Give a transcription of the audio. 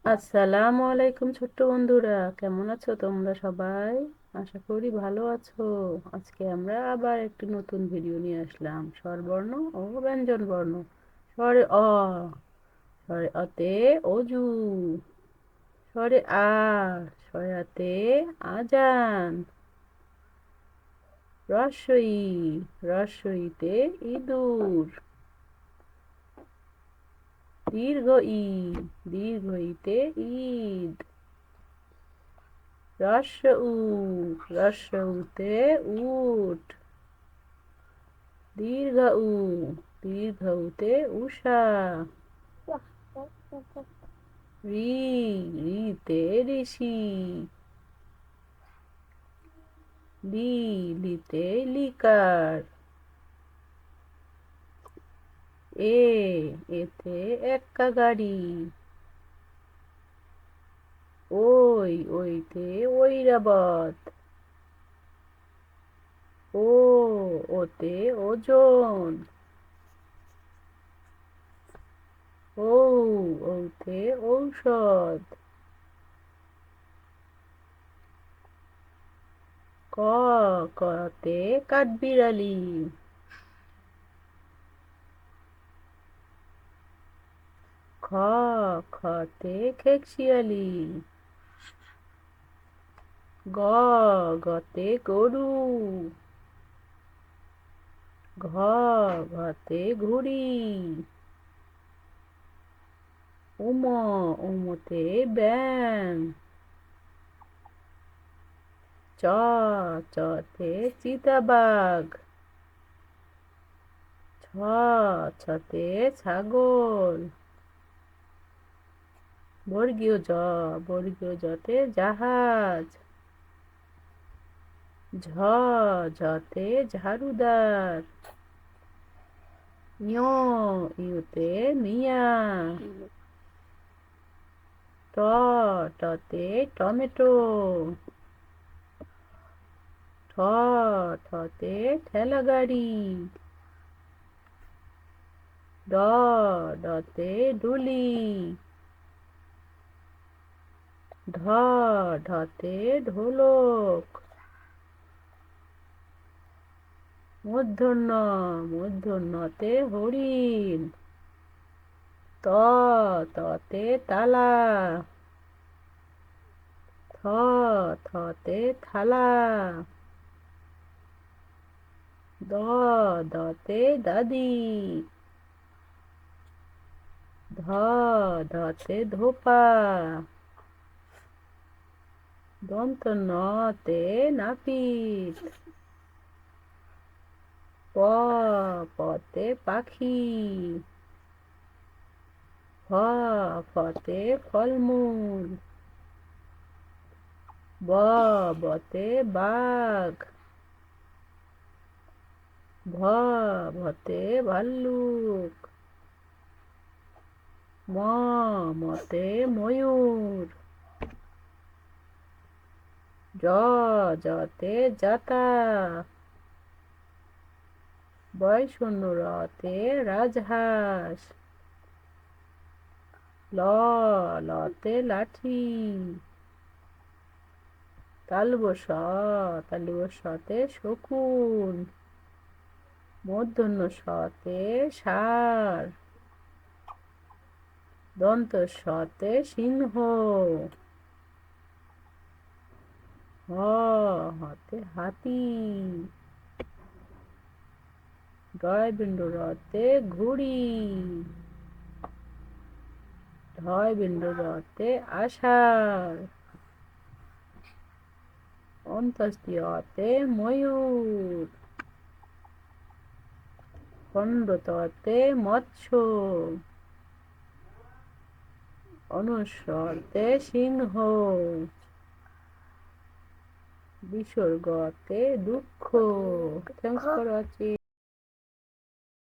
আসসালামু আলাইকুম ছোট্ট বন্ধুরা, কেমন আছো তোমরা সবাই? আশা করি ভালো আছো। আজকে আমরা আবার একটি নতুন ভিডিও নিয়ে আসলাম, স্বরবর্ণ ও ব্যঞ্জন বর্ণ। স্বরে অ, স্বরে অতে অজু, স্বরে আ, স্বরে আতে আজান, রস্বই, রস্বইতে ইঁদুর, দীর্ঘ ই, দীর্ঘ ইতে ঈদ, রস্য উ, রস্য উতে উট, দীর্ঘ উ, দীর্ঘ উতে উষা, রি, রিতে ঋষি, লি, লিতে লিকার, এ, এতে এক্কা গাড়ি, ওই, ওইতে ঐরাবত, ও, ওতে ওজন, ঔ, ঔতে ঔষধ, ক, কতে কাঠবিড়ালি, খ, খতে খেকশিয়ালি, গ, গতে গরু, ঘ, ঘতে ঘুড়ি, উম, উমতে ব্যাঙ, চ, চতে চিতাবাঘ, ছ, ছতে ছাগল, বর্গীয় জ, বর্গীয় জতে জাহাজ, ঝ, ঝতে ঝাড়ুদার, ঞ, ইউতে মিয়া, ট, টতে টমেটো, ঠ, ঠতে ঠেলা গাড়ি, ড, ডতে ডুলি, ঢ, ঢতে ঢোলক, মূর্ধন্য, মূর্ধন্যতে হরিণ, ত, ততে তালা, থ, থতে থালা, দ, দতে দাদি, ধ, ধতে ধোপা, দন্ত নতে নাপিত, প, পতে পাখি, ফ, ফতে ফলমূল, ব, বতে বাঘ, ভ, ভতে ভাল্লুক, ম, মতে ময়ূর, জ, জতে জাতা, বয় শূন্য রতে রাজহাঁস, ল, লতে লাঠি, তালব্য শ, তালব্য শতে শকুন, মূর্ধন্য শতে ষাঁড়, দন্ত শতে সিংহ, হ, হতে হাতি, ডয় বিন্দু রতে ঘুড়ি, ঢয় বিন্দু রতে আষাঢ়, অন্ত্যেষ্টি অতে ময়ূর, খণ্ডততে মৎস্য, অনুস্বরতে সিংহ, বিসর্গতে দুঃখ। Thanks for watching.